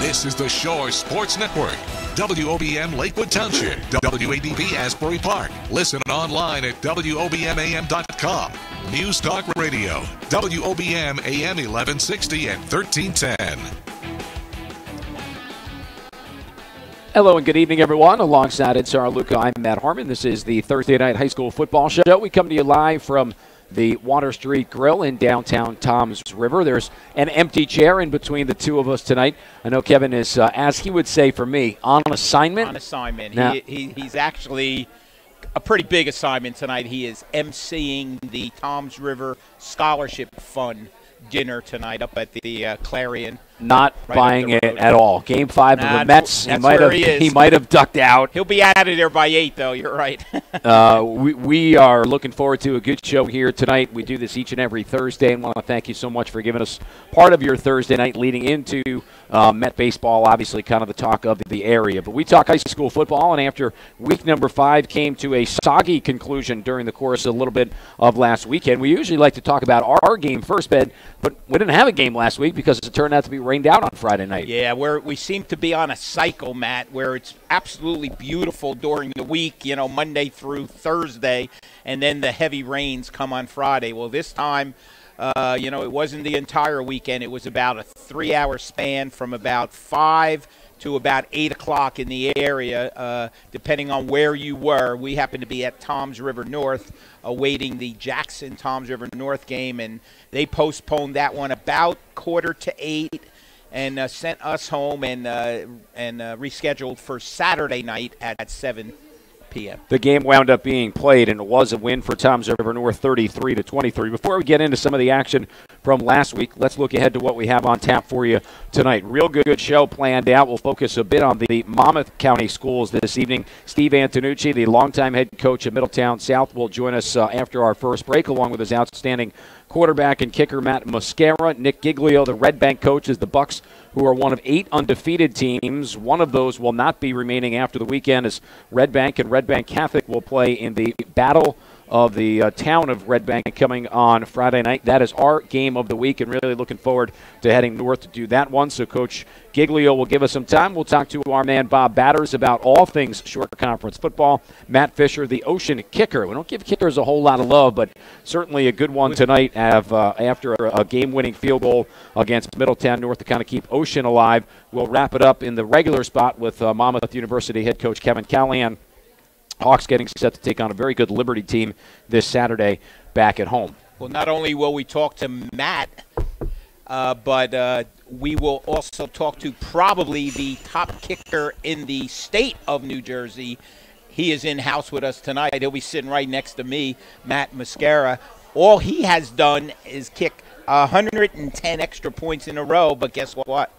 This is the Shore Sports Network. WOBM Lakewood Township, WABP Asbury Park. Listen online at WOBMAM.com. News Talk Radio, WOBM AM 1160 and 1310. Hello and good evening, everyone. Alongside Ed Saraluca, I'm Matt Harmon. This is the Thursday Night High School Football Show. We come to you live from the Water Street Grill in downtown Toms River. There's an empty chair in between the two of us tonight. I know Kevin is, as he would say for me, on assignment. On assignment. Now, He's actually a pretty big assignment tonight. He is emceeing the Toms River Scholarship Fund dinner tonight up at the Clarion. Not right buying it at all. Game 5 of the Mets. He might have ducked out. He'll be out of there by 8, though. You're right. We are looking forward to a good show here tonight. We do this each and every Thursday, and want to thank you so much for giving us part of your Thursday night leading into Met baseball, obviously kind of the talk of the area. But we talk high school football, and after week number 5 came to a soggy conclusion during the course of a little bit of last weekend, we usually like to talk about our game first, Ben, but we didn't have a game last week because it turned out to be rained out on Friday night. Yeah, we seem to be on a cycle, Matt, where it's absolutely beautiful during the week, Monday through Thursday, and then the heavy rains come on Friday. Well, this time, it wasn't the entire weekend. It was about a 3-hour span from about 5 to about 8 o'clock in the area, depending on where you were. We happened to be at Toms River North awaiting the Jackson-Toms River North game, and they postponed that one about 7:45 and sent us home and rescheduled for Saturday night at 7 p.m. The game wound up being played, and it was a win for Toms River North 33-23. Before we get into some of the action from last week, let's look ahead to what we have on tap for you tonight. Real good show planned out. We'll focus a bit on the Monmouth County schools this evening. Steve Antonucci, the longtime head coach of Middletown South, will join us after our first break, along with his outstanding quarterback and kicker Matt Mosquera. Nick Giglio, the Red Bank coach, is the Bucks, who are one of 8 undefeated teams. One of those will not be remaining after the weekend, as Red Bank and Red Bank Catholic will play in the Battle of the town of Red Bank coming on Friday night. That is our game of the week, and really looking forward to heading north to do that one. So Coach Giglio will give us some time. We'll talk to our man Bob Batters about all things short conference football. Matt Fisher, the Ocean kicker. We don't give kickers a whole lot of love, but certainly a good one tonight after a game-winning field goal against Middletown North to kind of keep Ocean alive. We'll wrap it up in the regular spot with Monmouth University head coach Kevin Callahan. Hawks getting set to take on a very good Liberty team this Saturday back at home. Well, not only will we talk to Matt, but we will also talk to probably the top kicker in the state of New Jersey. He is in-house with us tonight. He'll be sitting right next to me, Matt Mosquera. All he has done is kick 110 extra points in a row, but guess what?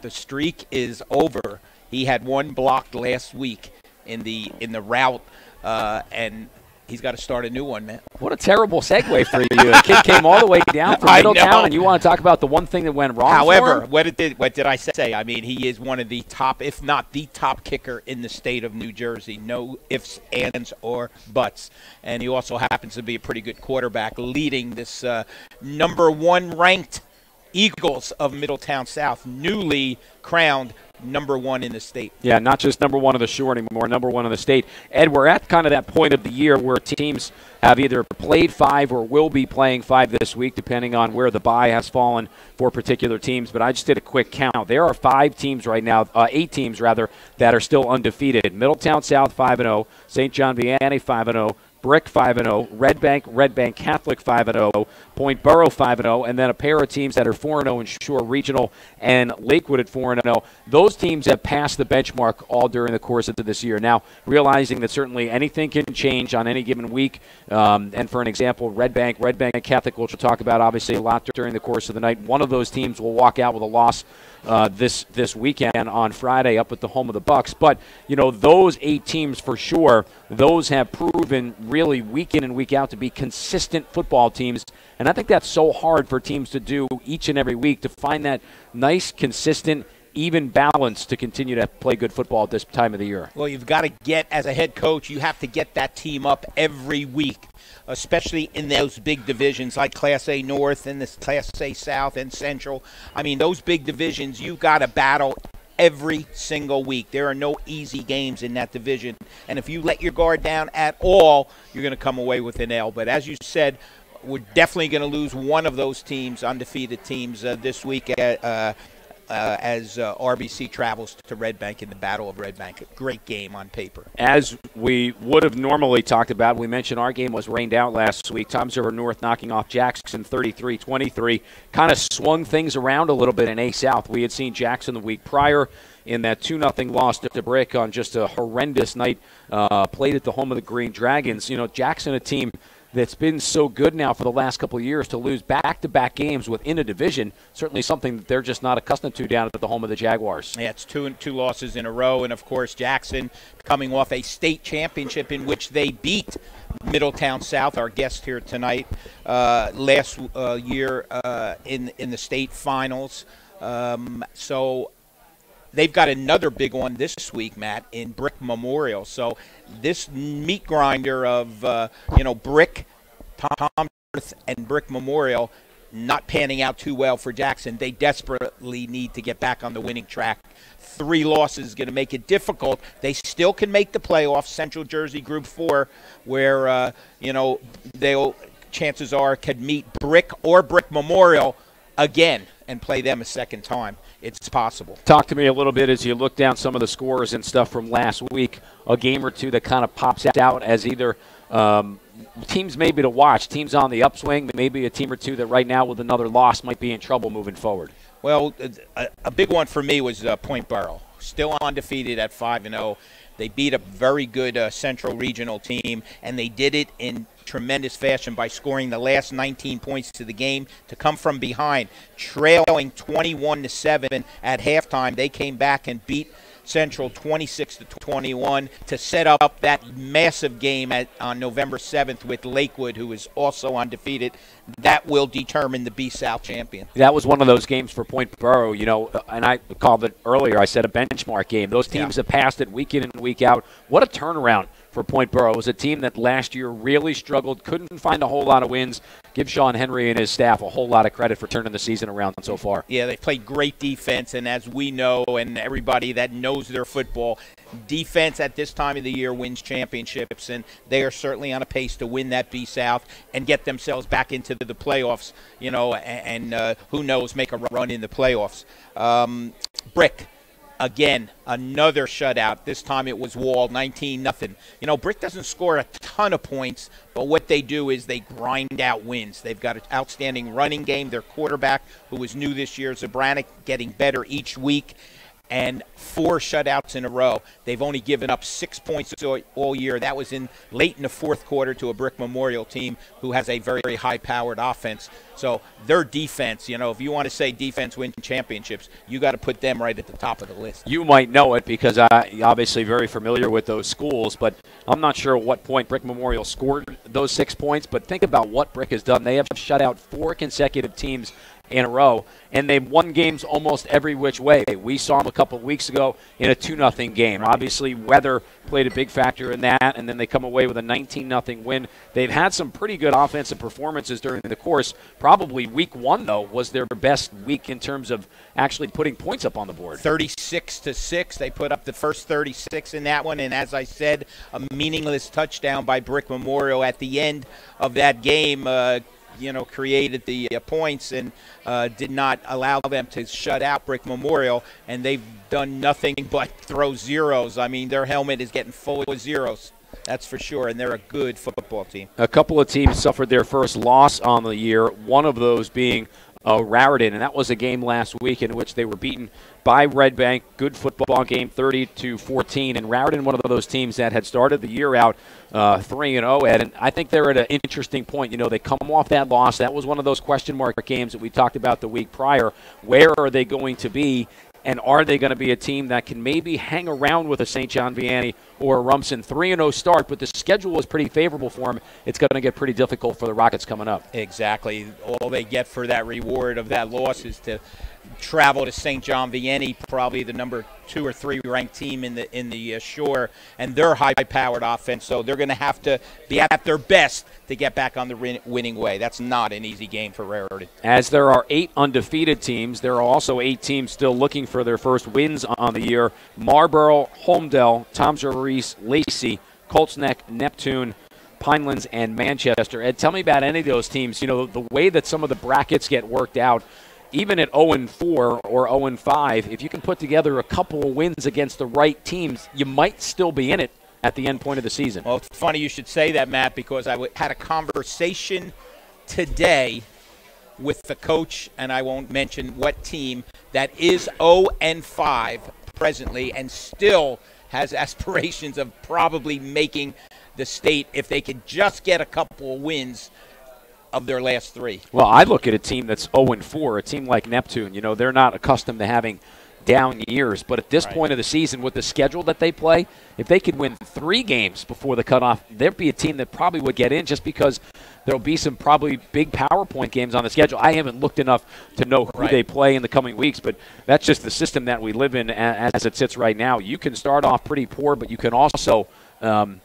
The streak is over. He had one blocked last week in the route, and he's got to start a new one, man. What a terrible segue for you. A kid came all the way down from Middletown, and you want to talk about the one thing that went wrong. However, for him? what did I say? I mean, he is one of the top, if not the top kicker in the state of New Jersey. No ifs, ands, or buts. And he also happens to be a pretty good quarterback, leading this number 1 ranked Eagles of Middletown South, newly crowned number 1 in the state. Yeah, not just number 1 of the shore anymore, number 1 in the state. Ed, we're at kind of that point of the year where teams have either played 5 or will be playing 5 this week, depending on where the bye has fallen for particular teams. But I just did a quick count. There are 8 teams rather, that are still undefeated. Middletown South 5-0, St. John Vianney 5-0, Brick 5-0, Red Bank Catholic 5-0, Point Borough 5-0, and then a pair of teams that are 4-0 in Shore Regional and Lakewood at 4-0. Those teams have passed the benchmark all during the course of this year. Now, realizing that certainly anything can change on any given week, and for an example, Red Bank Catholic, which we'll talk about obviously a lot during the course of the night, one of those teams will walk out with a loss this weekend on Friday up at the home of the Bucks. But, those 8 teams for sure, those have proven really week in and week out to be consistent football teams. And I think that's so hard for teams to do each and every week, to find that nice, consistent, even balance to continue to play good football at this time of the year. Well, you've got to get, as a head coach, you have to get that team up every week, especially in those big divisions like Class A North and this Class A South and Central. I mean, those big divisions, you've got to battle every single week. There are no easy games in that division. And if you let your guard down at all, you're going to come away with an L. But as you said, we're definitely going to lose one of those teams, undefeated teams, this week as RBC travels to Red Bank in the Battle of Red Bank. A great game on paper. As we would have normally talked about, we mentioned our game was rained out last week. Toms River North knocking off Jackson 33-23. Kind of swung things around a little bit in A South. We had seen Jackson the week prior in that 2-0 loss to Brick on just a horrendous night, played at the home of the Green Dragons. You know, Jackson, a team that's been so good now for the last couple of years, to lose back-to-back games within a division, certainly something that they're just not accustomed to down at the home of the Jaguars. Yeah, it's two losses in a row, and of course Jackson coming off a state championship in which they beat Middletown South, our guest here tonight, last year in the state finals. So they've got another big one this week, Matt, in Brick Memorial. So this meat grinder of, Brick, Tom and Brick Memorial not panning out too well for Jackson. They desperately need to get back on the winning track. 3 losses is going to make it difficult. They still can make the playoffs, Central Jersey Group 4, where, they'll, chances are, could meet Brick or Brick Memorial again and play them a second time. It's possible. Talk to me a little bit as you look down some of the scores and stuff from last week. A game or two that kind of pops out as either teams maybe to watch, teams on the upswing, maybe a team or two that right now with another loss might be in trouble moving forward. Well, a big one for me was Point Borough, still undefeated at 5-0. They beat a very good Central Regional team, and they did it in tremendous fashion by scoring the last 19 points to the game to come from behind, trailing 21-7 at halftime. They came back and beat Central 26-21 to set up that massive game on November 7th with Lakewood, who is also undefeated. That will determine the B-South champion. That was one of those games for Point Borough, and I called it earlier. I said a benchmark game. Those teams have passed it week in and week out. What a turnaround for Point Borough. It was a team that last year really struggled, couldn't find a whole lot of wins. Give Sean Henry and his staff a whole lot of credit for turning the season around so far. Yeah, they played great defense, and as we know, and everybody that knows their football, defense at this time of the year wins championships, and they are certainly on a pace to win that B-South and get themselves back into the playoffs, and who knows, make a run in the playoffs. Brick. Again, another shutout. This time it was Wall, 19-0. Brick doesn't score a ton of points, but what they do is they grind out wins. They've got an outstanding running game. Their quarterback, who is new this year, Zabranik, getting better each week. And 4 shutouts in a row. They've only given up 6 points all year. That was late in the fourth quarter to a Brick Memorial team who has a very, very high-powered offense. So their defense, if you want to say defense wins championships, you got to put them right at the top of the list. You might know it because I'm obviously very familiar with those schools, but I'm not sure at what point Brick Memorial scored those 6 points, but think about what Brick has done. They have shut out 4 consecutive teams in a row, and they've won games almost every which way. We saw them a couple of weeks ago in a 2-0 game. Obviously, weather played a big factor in that, and then they come away with a 19-0 win. They've had some pretty good offensive performances during the course. Probably week 1, though, was their best week in terms of actually putting points up on the board. 36-6. They put up the first 36 in that one, and as I said, a meaningless touchdown by Brick Memorial at the end of that game created the points and did not allow them to shut out Brick Memorial, and they've done nothing but throw zeros. I mean, their helmet is getting full of zeros. That's for sure, and they're a good football team. A couple of teams suffered their first loss on the year, one of those being Raritan, and that was a game last week in which they were beaten by Red Bank. Good football game, 30-14, and Raritan, one of those teams that had started the year out 3-0, Ed, and I think they're at an interesting point. They come off that loss. That was one of those question mark games that we talked about the week prior. Where are they going to be? And are they going to be a team that can maybe hang around with a St. John Vianney or a Rumson? 3-0 start, but the schedule is pretty favorable for them. It's going to get pretty difficult for the Rockets coming up. Exactly. All they get for that reward of that loss is to travel to St. John Vianney, probably the number 2 or 3 ranked team in the Shore, and their high-powered offense. So they're going to have to be at their best to get back on the winning way. That's not an easy game for Raritan. As there are 8 undefeated teams, there are also 8 teams still looking for their first wins on the year. Marlboro, Holmdel, Toms River East, Lacey, Colts Neck, Neptune, Pinelands, and Manchester. Ed, tell me about any of those teams. You know, the way that some of the brackets get worked out, even at 0-4 or 0-5, if you can put together a couple of wins against the right teams, you might still be in it at the end point of the season. Well, it's funny you should say that, Matt, because I had a conversation today with the coach, and I won't mention what team, that is 0-5 presently and still has aspirations of probably making the state if they could just get a couple of wins of their last 3. Well, I look at a team that's 0-4, a team like Neptune. You know, they're not accustomed to having down years, but at this point of the season, with the schedule that they play, if they could win 3 games before the cutoff, there'd be a team that probably would get in, just because there'll be some probably big PowerPoint games on the schedule. I haven't looked enough to know who they play in the coming weeks, but that's just the system that we live in as it sits right now. You can start off pretty poor, but you can also,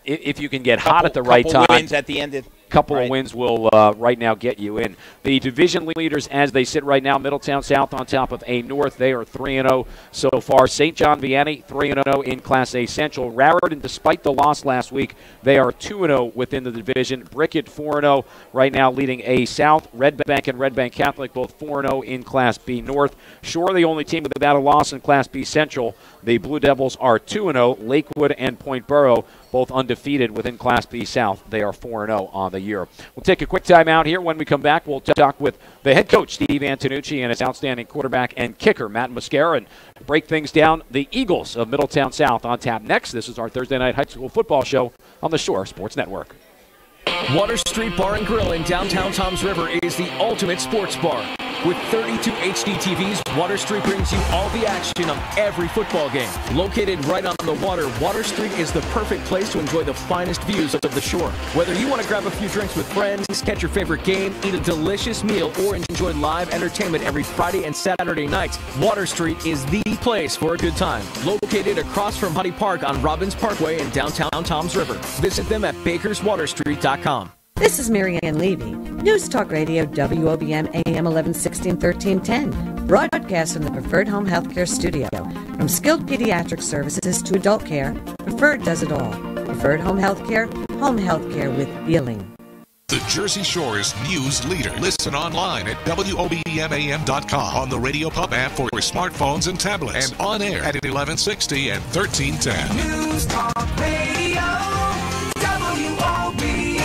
if you can get hot at the right time, wins at the end of couple of wins will right now get you in. The division leaders as they sit right now, Middletown South on top of A North. They are 3-0 so far. St. John Vianney 3-0 in Class A Central. Raritan, despite the loss last week, they are 2-0 within the division. Brickett 4-0 right now leading A South. Red Bank and Red Bank Catholic both 4-0 in Class B North. Shore, the only team without a loss in Class B Central. The Blue Devils are 2-0. Lakewood and Point Borough both undefeated within Class B South. They are 4-0 on the year. We'll take a quick time out here. When we come back, we'll talk with the head coach, Steve Antonucci, and his outstanding quarterback and kicker, Matt Mascara, and break things down. The Eagles of Middletown South on tap next. This is our Thursday night high school football show on the Shore Sports Network. Water Street Bar and Grill in downtown Toms River is the ultimate sports bar. With 32 HD TVs, Water Street brings you all the action of every football game. Located right on the water, Water Street is the perfect place to enjoy the finest views of the shore. Whether you want to grab a few drinks with friends, catch your favorite game, eat a delicious meal, or enjoy live entertainment every Friday and Saturday nights, Water Street is the place for a good time. Located across from Huddy Park on Robbins Parkway in downtown Toms River. Visit them at bakerswaterstreet.com. This is Marianne Levy, News Talk Radio WOBM AM 1160 and 1310, broadcast from the Preferred Home Healthcare Studio. From skilled pediatric services to adult care, Preferred does it all. Preferred Home Healthcare with feeling. The Jersey Shore's news leader. Listen online at WOBMAM.com, on the Radio Pub app for your smartphones and tablets, and on air at 1160 and 1310. News Talk Radio, WOBM.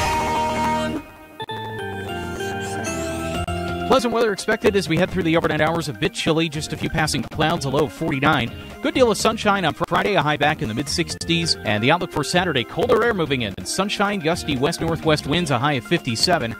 Pleasant weather expected as we head through the overnight hours. A bit chilly, just a few passing clouds, a low of 49. Good deal of sunshine on Friday, a high back in the mid-60s. And the outlook for Saturday, colder air moving in. Sunshine, gusty west-northwest winds, a high of 57.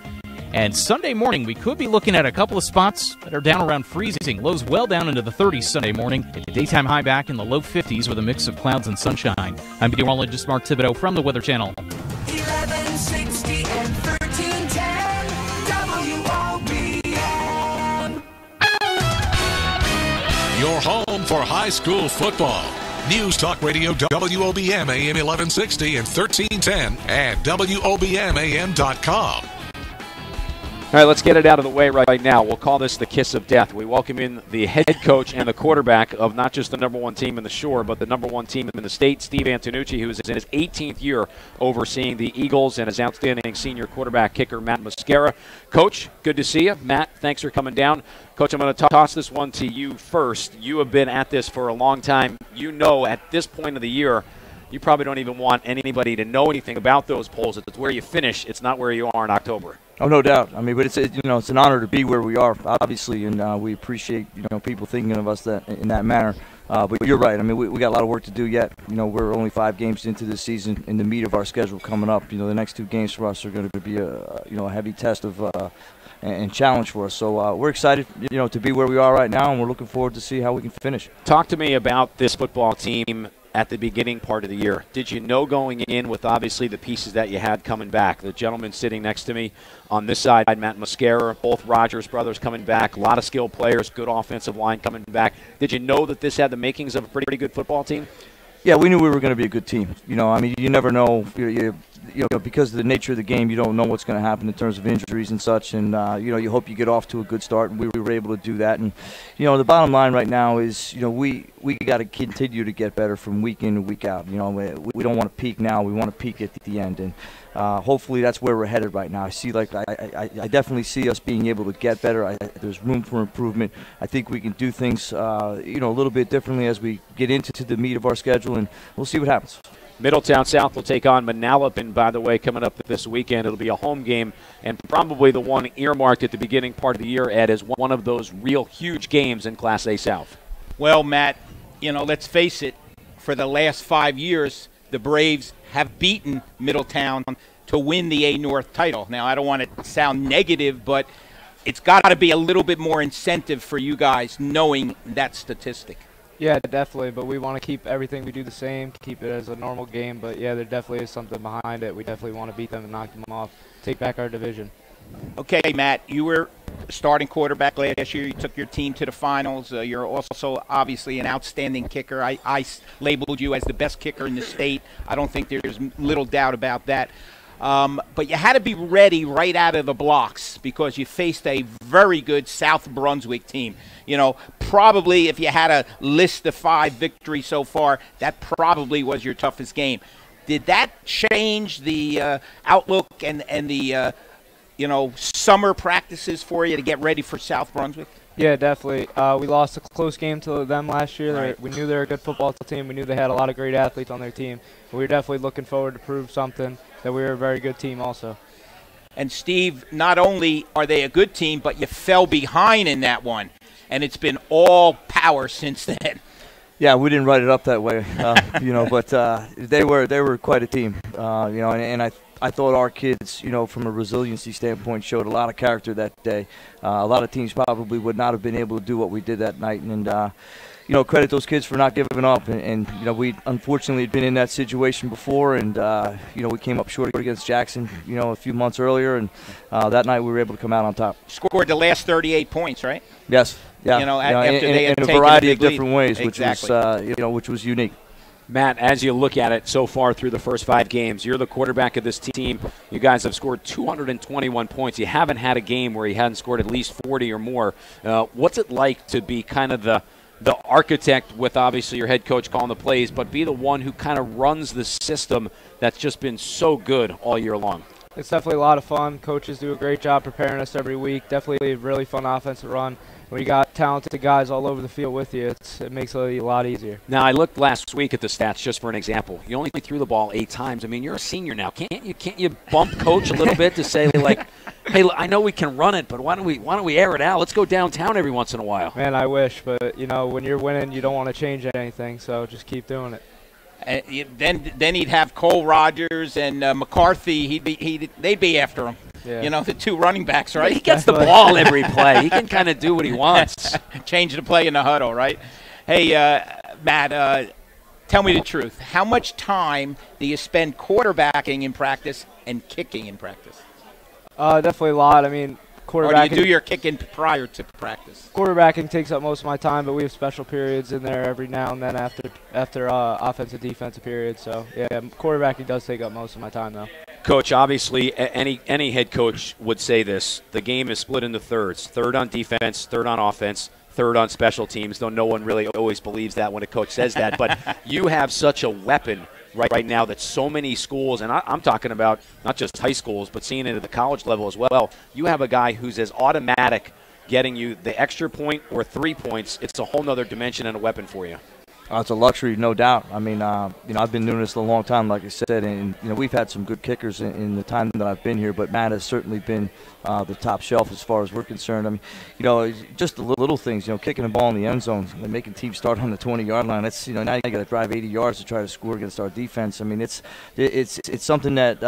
And Sunday morning, we could be looking at a couple of spots that are down around freezing. Lows well down into the 30s Sunday morning. A daytime high back in the low 50s with a mix of clouds and sunshine. I'm meteorologist Mark Thibodeau from the Weather Channel. 1160 and 1310, WOBM. Your home for high school football. News Talk Radio WOBM AM 1160 and 1310 and WOBMAM.com. All right, let's get it out of the way right now. We'll call this the kiss of death. We welcome in the head coach and the quarterback of not just the number one team in the Shore, but the number one team in the state, Steve Antonucci, who is in his 18th year overseeing the Eagles, and his outstanding senior quarterback kicker, Matt Mascara. Coach, good to see you. Matt, thanks for coming down. Coach, I'm going to toss this one to you first. You have been at this for a long time. You know at this point of the year, you probably don't even want anybody to know anything about those polls. It's where you finish. It's not where you are in October. Oh, no doubt. I mean, but it's it's an honor to be where we are, obviously, and we appreciate people thinking of us that in that manner. But you're right. I mean, we got a lot of work to do yet. We're only 5 games into this season, in the meat of our schedule coming up. The next 2 games for us are going to be a heavy test of and challenge for us. So we're excited, to be where we are right now, and we're looking forward to see how we can finish. Talk to me about this football team. at the beginning part of the year? Did you know going in with obviously the pieces that you had coming back? The gentleman sitting next to me on this side, Matt Mascara, both Rogers brothers coming back, a lot of skilled players, good offensive line coming back. Did you know that this had the makings of a pretty good football team? Yeah, we knew we were going to be a good team. I mean, you never know. Because of the nature of the game, you don't know what's going to happen in terms of injuries and such. And, you hope you get off to a good start, and we were able to do that. And, the bottom line right now is, we got to continue to get better from week in and week out. We don't want to peak now. We want to peak at the end. And hopefully that's where we're headed right now. I definitely see us being able to get better. There's room for improvement. I think we can do things, a little bit differently as we get into the meat of our schedule, and we'll see what happens. Middletown South will take on Manalapan, by the way, coming up this weekend. It'll be a home game and probably the one earmarked at the beginning part of the year, Ed, as one of those real huge games in Class A South. Well, Matt, let's face it, for the last 5 years, the Braves have beaten Middletown to win the A North title. Now, I don't want to sound negative, but it's got to be a little bit more incentive for you guys knowing that statistic. Yeah, definitely, but we want to keep everything we do the same, keep it as a normal game, but yeah, there definitely is something behind it. We definitely want to beat them and knock them off, take back our division. Okay, Matt, you were starting quarterback last year. You took your team to the finals. You're also obviously an outstanding kicker. I labeled you as the best kicker in the state. I don't think there's little doubt about that. But you had to be ready right out of the blocks because you faced a very good South Brunswick team. Probably if you had a list of 5 victories so far, that probably was your toughest game. Did that change the outlook and the summer practices for you to get ready for South Brunswick? Yeah, definitely. We lost a close game to them last year. Right. We knew they were a good football team. We knew they had a lot of great athletes on their team. We were definitely looking forward to prove something, that we were a very good team also. And, Steve, not only are they a good team, but you fell behind in that one, and it's been all power since then. Yeah, we didn't write it up that way, but they were quite a team, and I thought our kids, from a resiliency standpoint, showed a lot of character that day. A lot of teams probably would not have been able to do what we did that night, and credit those kids for not giving up. And we unfortunately had been in that situation before, and we came up short against Jackson, a few months earlier, and that night we were able to come out on top. Scored the last 38 points, right? Yes. Yeah. After they had in a taken variety a of big different lead. ways, Exactly. which was unique. Matt, as you look at it so far through the first 5 games, you're the quarterback of this team. You guys have scored 221 points. You haven't had a game where you hadn't scored at least 40 or more. What's it like to be kind of the architect with obviously your head coach calling the plays, but be the one who kind of runs the system that's just been so good all year long? It's definitely a lot of fun. Coaches do a great job preparing us every week. Definitely a really fun offense to run. When you got talented guys all over the field with you, it makes it a lot easier. Now, I looked last week at the stats just for an example. You only threw the ball 8 times. I mean, you're a senior now. Can't you bump coach a little bit to say, like, hey, I know we can run it, but why don't we air it out? Let's go downtown every once in a while. Man, I wish, but when you're winning, you don't want to change anything, so just keep doing it. Then he'd have Cole Rogers and McCarthy. They'd be after him. Yeah. The 2 running backs, right? He gets the ball every play. He can kind of do what he wants. Change the play in the huddle, right? Hey, Matt, tell me the truth. How much time do you spend quarterbacking in practice and kicking in practice? Definitely a lot. I mean, quarterbacking. Or do you do your kicking prior to practice? Quarterbacking takes up most of my time, but we have special periods in there every now and then after offensive, defensive periods. So, yeah, quarterbacking does take up most of my time, though. Coach, obviously, any head coach would say this. The game is split into thirds. Third on defense, third on offense, third on special teams, though no one really always believes that when a coach says that. But you have such a weapon right now that so many schools, and I'm talking about not just high schools, but seeing it at the college level as well, you have a guy who's as automatic getting you the extra point or 3 points. It's a whole nother dimension and a weapon for you. It's a luxury, no doubt. I mean, I've been doing this a long time, like I said, and we've had some good kickers in the time that I've been here. But Matt has certainly been the top shelf as far as we're concerned. I mean, just the little things, kicking the ball in the end zone, making teams start on the 20-yard line. That's now you got to drive 80 yards to try to score against our defense. I mean, it's something that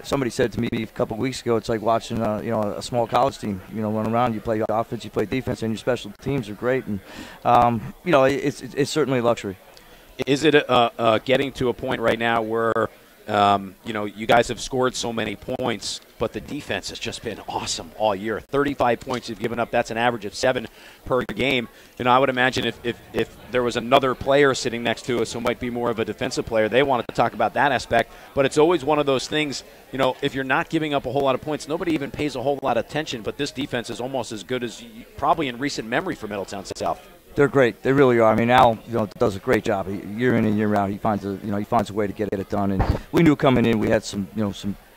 somebody said to me a couple of weeks ago. It's like watching a small college team, run around. You play offense, you play defense, and your special teams are great. And it's certainly a luxury. Is it getting to a point right now where you guys have scored so many points, but the defense has just been awesome all year. 35 points you've given up. That's an average of 7 per game. I would imagine if there was another player sitting next to us who might be more of a defensive player, they wanted to talk about that aspect. But it's always one of those things, if you're not giving up a whole lot of points, nobody even pays a whole lot of attention. But this defense is almost as good as probably in recent memory for Middletown South. They're great. They really are. I mean, Al, does a great job. Year in and year out, he finds a way to get it done. And we knew coming in, we had some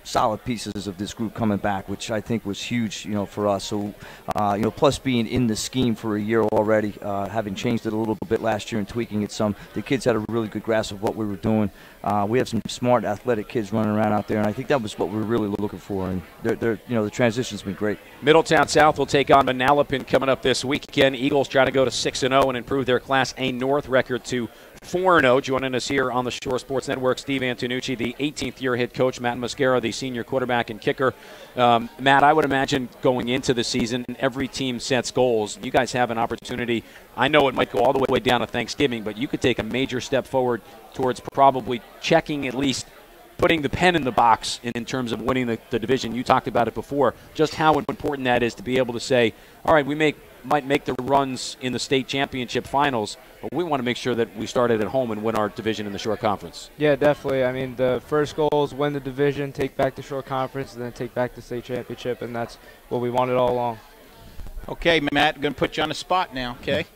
solid pieces of this group coming back, which I think was huge, for us. So, plus being in the scheme for a year already, having changed it a little bit last year and tweaking it some, the kids had a really good grasp of what we were doing. We have some smart, athletic kids running around out there, and I think that was what we were really looking for. And the transition's been great. Middletown South will take on Manalapan coming up this weekend. Eagles try to go to 6-0 and improve their Class A North record to 4-0. Joining us here on the Shore Sports Network, Steve Antonucci, the 18th-year head coach, Matt Mascara, the senior quarterback and kicker. Matt, I would imagine going into the season, every team sets goals. You guys have an opportunity. I know it might go all the way down to Thanksgiving, but you could take a major step forward towards probably checking, at least putting the pen in the box in terms of winning the division. You talked about it before, just how important that is to be able to say, all right, we might make the runs in the state championship finals, but we want to make sure that we started at home and win our division in the Shore Conference. Yeah, definitely. I mean, the first goal is win the division, take back the Shore Conference, and then take back the state championship, and that's what we wanted all along. Okay, Matt, I'm going to put you on the spot now, okay?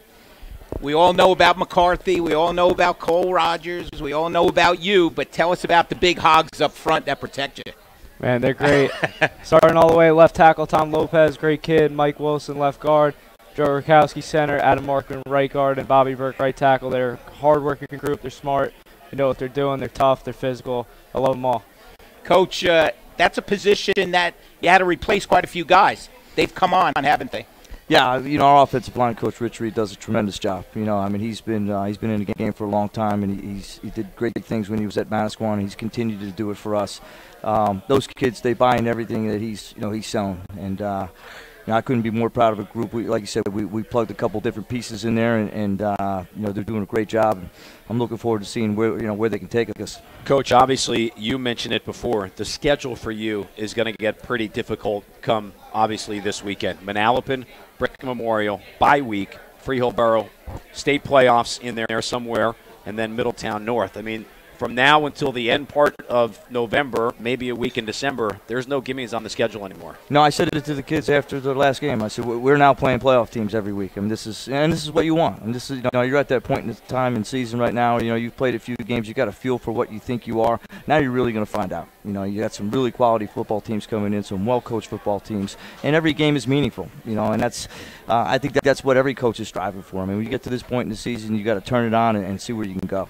We all know about McCarthy. We all know about Cole Rogers. We all know about you, but tell us about the big hogs up front that protect you. Man, they're great. Starting all the way left tackle, Tom Lopez, great kid. Mike Wilson, left guard. Joe Rakowski, center. Adam Markman, right guard. And Bobby Burke, right tackle. They're a hard-working group. They're smart. They know what they're doing. They're tough. They're physical. I love them all. Coach, that's a position that you had to replace quite a few guys. They've come on, haven't they? Yeah, our offensive line coach Rich Reed does a tremendous job. He's been in the game for a long time, and he did great things when he was at Manasquan. He's continued to do it for us. Those kids, they buy in everything that he's selling, and I couldn't be more proud of a group. Like you said, we plugged a couple different pieces in there, and they're doing a great job. I'm looking forward to seeing where they can take us. Coach, obviously you mentioned it before. The schedule for you is going to get pretty difficult come obviously this weekend. Manalapan, Brick Memorial, bye week, Freehold Borough, state playoffs in there somewhere, and then Middletown North. I mean, from now until the end part of November, maybe a week in December, there's no gimmies on the schedule anymore. No, I said it to the kids after the last game. I said, we're now playing playoff teams every week. I mean, this is what you want. And this is, you're at that point in time in season right now. You've played a few games. You got a feel for what you think you are. Now you're really going to find out. You got some really quality football teams coming in, some well-coached football teams, and every game is meaningful. And that's, I think that's what every coach is striving for. I mean, when you get to this point in the season, you got to turn it on and see where you can go.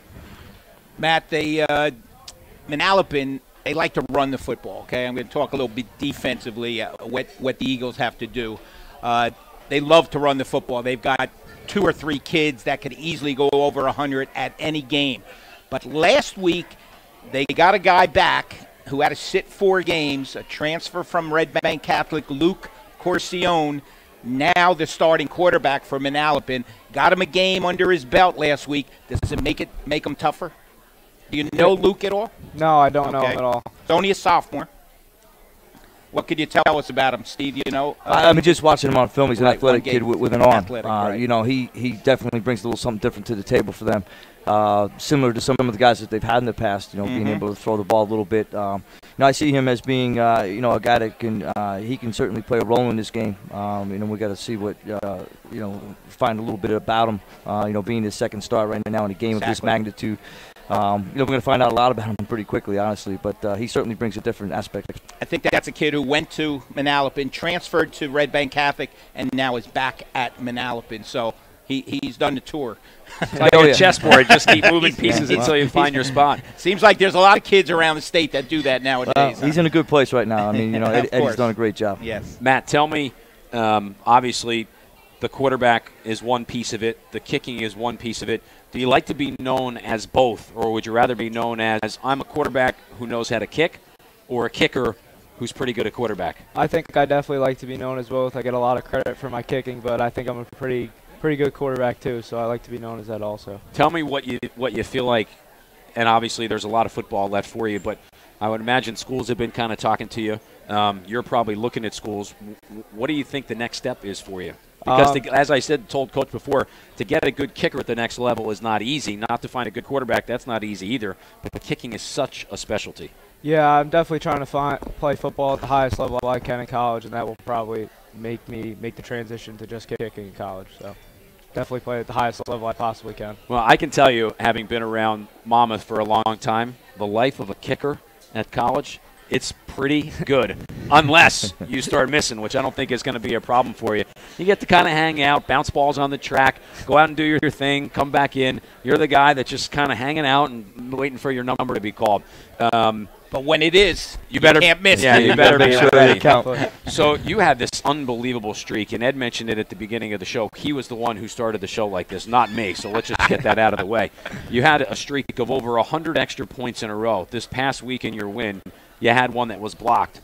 Matt, Manalapan, they like to run the football, okay? I'm going to talk a little bit defensively, what the Eagles have to do. They love to run the football. They've got 2 or 3 kids that could easily go over 100 at any game. But last week, they got a guy back who had to sit 4 games, a transfer from Red Bank Catholic, Luke Corcione, now the starting quarterback for Manalapan. Got him a game under his belt last week. Does it make him tougher? Do you know Luke at all? No, I don't know him at all. He's only a sophomore. What could you tell us about him, Steve? I mean, just watching him on film, he's an athletic kid with an arm. Athletic, he definitely brings a little something different to the table for them. Similar to some of the guys that they've had in the past, being able to throw the ball a little bit. I see him as being, a guy that can certainly play a role in this game. We got to see what, find a little bit about him. Being his second start right now in a game of this magnitude. We're going to find out a lot about him pretty quickly, honestly, but he certainly brings a different aspect. I think that's a kid who went to Manalapan, transferred to Red Bank Catholic, and now is back at Manalapan. So he's done the tour. Like a chessboard, just keep moving pieces until you find your spot. Seems like there's a lot of kids around the state that do that nowadays. He's in a good place right now. I mean, Eddie's done a great job. Yes. Matt, tell me, obviously, the quarterback is one piece of it. The kicking is one piece of it. Do you like to be known as both, or would you rather be known as I'm a quarterback who knows how to kick, or a kicker who's pretty good at quarterback? I think I definitely like to be known as both. I get a lot of credit for my kicking, but I think I'm a pretty pretty good quarterback too, so I like to be known as that also. Tell me what you feel like, and obviously there's a lot of football left for you, but I would imagine schools have been kind of talking to you. You're probably looking at schools. What do you think the next step is for you? Because, as I told Coach before, to get a good kicker at the next level is not easy. Not to find a good quarterback, that's not easy either. But kicking is such a specialty. Yeah, I'm definitely trying to play football at the highest level I can in college, and that will probably make the transition to just kicking in college. So definitely play at the highest level I possibly can. Well, I can tell you, having been around Monmouth for a long time, the life of a kicker at college, it's pretty good, unless you start missing, which I don't think is going to be a problem for you. You get to kind of hang out, bounce balls on the track, go out and do your thing, come back in. You're the guy that's just kind of hanging out and waiting for your number to be called. But when it is, you can't miss yeah, it. you better be ready. Sure. So you had this unbelievable streak, and Ed mentioned it at the beginning of the show. He was the one who started the show like this, not me, so let's just get that out of the way. You had a streak of over 100 extra points in a row. This past week in your win, you had one that was blocked.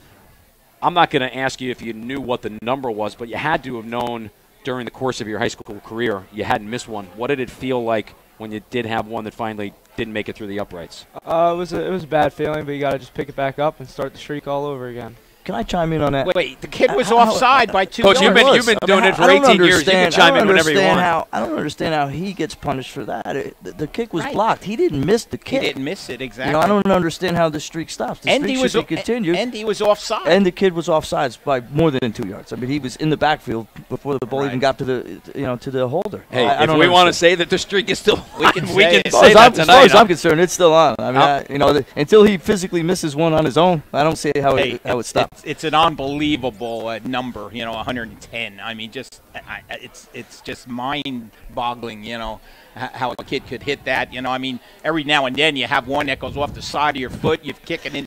I'm not going to ask you if you knew what the number was, but you had to have known during the course of your high school career you hadn't missed one. What did it feel like when you did have one that finally didn't make it through the uprights? It was a bad feeling, but you got to just pick it back up and start the streak all over again. Can I chime in on that? Wait, the kid was offside by 2 Coach, yards. you've been doing it for 18 years. You can chime in whenever you want. I don't understand how he gets punished for that. The kick was blocked. He didn't miss the kick. He didn't miss it, exactly. You know, I don't understand how the streak stops. The streak should be continued. And he was offside. And the kid was offsides by more than 2 yards. I mean, he was in the backfield before the ball even got to the holder. Hey, if we want to say that the streak is still on, we can say that tonight. As far as I'm concerned, it's still on. I mean, until he physically misses one on his own, I don't see how it stops. It's an unbelievable number, 110. I mean, it's just mind-boggling, how a kid could hit that. I mean, every now and then you have one that goes off the side of your foot. You've kicked in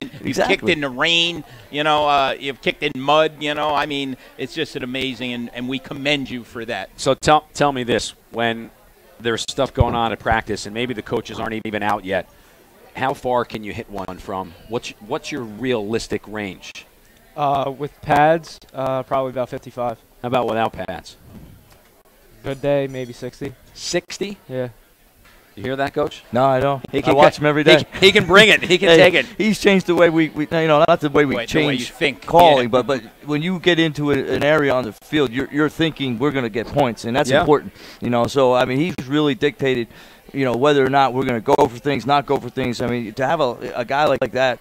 the rain. You've kicked in mud. I mean, it's just an amazing, and we commend you for that. So tell me this: when there's stuff going on at practice, and maybe the coaches aren't even out yet, how far can you hit one from? What's your realistic range? With pads, probably about 55. How about without pads? Good day, maybe 60. 60? Yeah. You hear that, Coach? No, I don't. I watch him every day. He can bring it. He can take it. He's changed the way we not the way we change calling, but when you get into an area on the field, you're thinking we're going to get points, and that's important. So I mean, he's really dictated, whether or not we're going to go for things, not go for things. I mean, to have a guy like that,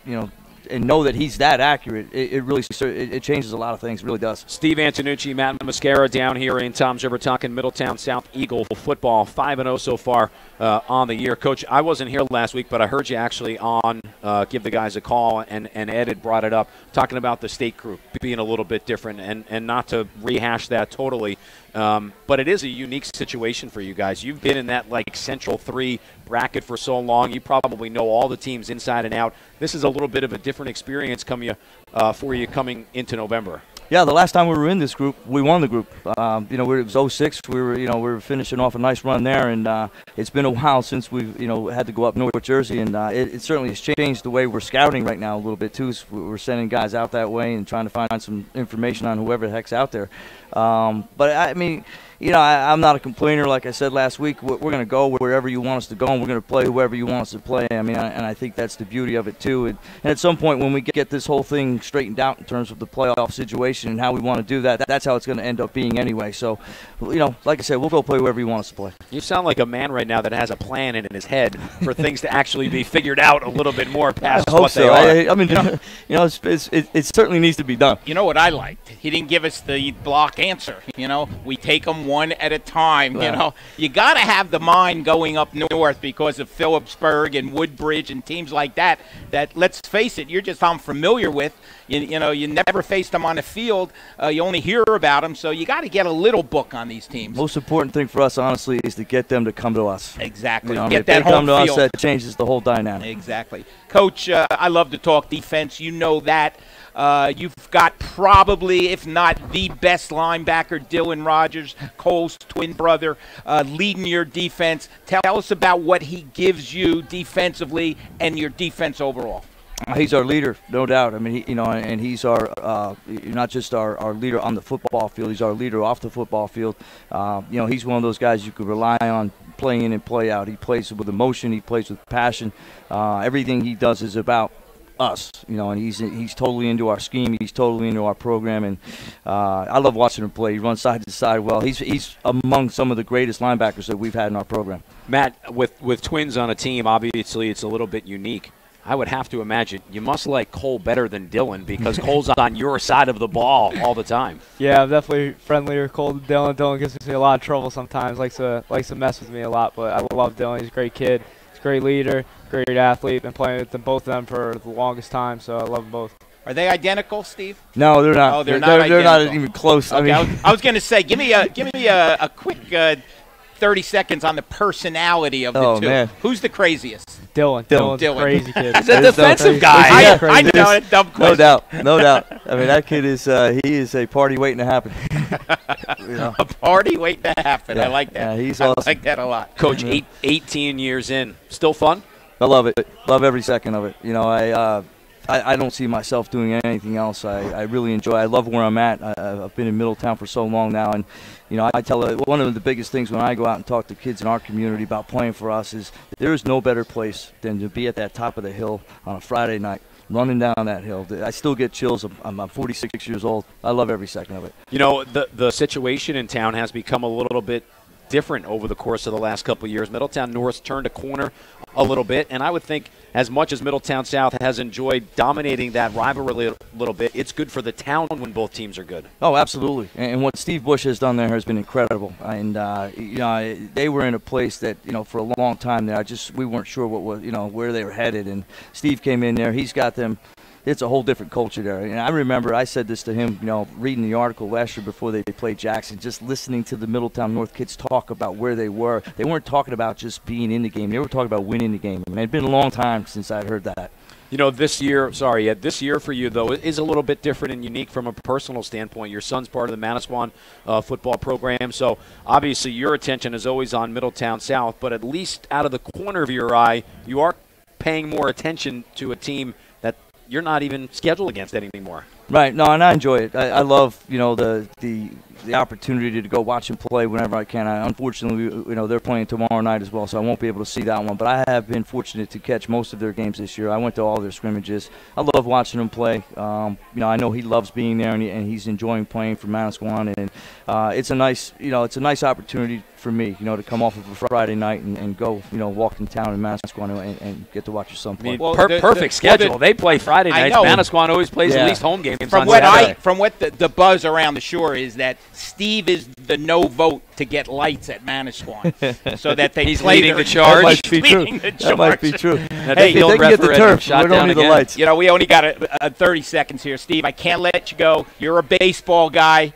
and know that he's that accurate, it really changes a lot of things. It really does. Steve Antonucci, Matt Mascara down here in Toms River talking Middletown South Eagle football. 5-0 so far on the year. Coach, I wasn't here last week, but I heard you actually on give the guys a call, and Ed had brought it up, talking about the state group being a little bit different, and not to rehash that totally, but it is a unique situation for you guys. You've been in that Central 3 bracket for so long. You probably know all the teams inside and out. This is a little bit of a different experience for you coming into November. Yeah, the last time we were in this group, we won the group. It was 06. We were finishing off a nice run there, and it's been a while since we've had to go up North Jersey, and it certainly has changed the way we're scouting right now a little bit too. So we're sending guys out that way and trying to find some information on whoever the heck's out there. But I mean, I'm not a complainer. Like I said last week, we're going to go wherever you want us to go, and we're going to play whoever you want us to play. I mean, and I think that's the beauty of it too. And at some point, when we get this whole thing straightened out in terms of the playoff situation and how we want to do that, that's how it's going to end up being anyway. So, like I said, we'll go play wherever you want us to play. You sound like a man right now that has a plan in his head for things to actually be figured out a little bit more past what they are. I mean, it certainly needs to be done. You know what I liked? He didn't give us the block answer. We take them one at a time. Right. You got to have the mind going up north because of Phillipsburg and Woodbridge and teams like that. That, let's face it, you're just unfamiliar with. You never faced them on the field. You only hear about them, so you got to get a little book on these teams. Most important thing for us, honestly, is to get them to come to us. Exactly. Get that if they come home to field. us, that changes the whole dynamic. Exactly. Coach, I love to talk defense. You know that. You've got probably, if not the best linebacker, Dylan Rogers, Cole's twin brother, leading your defense. Tell us about what he gives you defensively and your defense overall. He's our leader, no doubt. I mean, and he's our not just our leader on the football field. He's our leader off the football field. He's one of those guys you could rely on play in and play out. He plays with emotion. He plays with passion. Everything he does is about us, and he's totally into our scheme. He's totally into our program, and I love watching him play. He runs side to side well. He's among some of the greatest linebackers that we've had in our program. Matt, with twins on a team, obviously it's a little bit unique. I would have to imagine you must like Cole better than Dylan because Cole's on your side of the ball all the time. Yeah, I'm definitely friendlier Cole than Dylan. Dylan gives me a lot of trouble sometimes, likes to mess with me a lot, but I love Dylan. He's a great kid. He's a great leader, great athlete. Been playing with both of them for the longest time, so I love them both. Are they identical, Steve? No, they're not. Oh, they're not even close. Okay, I mean, I was going to say, give me a quick 30 seconds on the personality of the two. Man. Who's the craziest? Dylan's a crazy kid. He's a defensive guy. I know it. Dumb question. No doubt. I mean, that kid is he is a party waiting to happen. A party waiting to happen. Yeah. I like that. Yeah, he's I awesome. like that a lot. Coach, 18 years in, still fun? I love it. Love every second of it. I don't see myself doing anything else. I really enjoy it. I love where I'm at. I've been in Middletown for so long now, and I tell one of the biggest things when I go out and talk to kids in our community about playing for us is there is no better place than to be at that top of the hill on a Friday night, running down that hill. I still get chills. I'm 46 years old. I love every second of it. The situation in town has become a little bit different over the course of the last couple of years. Middletown North turned a corner a little bit, and I would think as much as Middletown South has enjoyed dominating that rivalry a little bit, it's good for the town when both teams are good. Oh, absolutely. And what Steve Bush has done there has been incredible. And they were in a place that for a long time there, we weren't sure what was where they were headed. And Steve came in there. He's got them. It's a whole different culture there. And I remember I said this to him, reading the article last year before they played Jackson, just listening to the Middletown North kids talk about where they were. They weren't talking about just being in the game. They were talking about winning the game. And it had been a long time since I'd heard that. This year for you, though, is a little bit different and unique from a personal standpoint. Your son's part of the Manasquan football program, so obviously your attention is always on Middletown South, but at least out of the corner of your eye, you are paying more attention to a team that you're not even scheduled against anymore. Right. No, and I enjoy it. I love, the opportunity to go watch them play whenever I can. Unfortunately, they're playing tomorrow night as well, so I won't be able to see that one. But I have been fortunate to catch most of their games this year. I went to all their scrimmages. I love watching them play. I know he loves being there, and he's enjoying playing for Manasquan. And it's a nice opportunity for me, to come off of a Friday night and go, walk in town in Manasquan and get to watch your son play. Perfect schedule. They play Friday nights. Manasquan always plays at least home games on Saturday. From what the buzz around the shore is that Steve is the no vote to get lights at Manasquan, so that he's leading the charge. That might be true. Hey, they can get the turf. We don't need the lights. We only got 30 seconds here, Steve. I can't let you go. You're a baseball guy.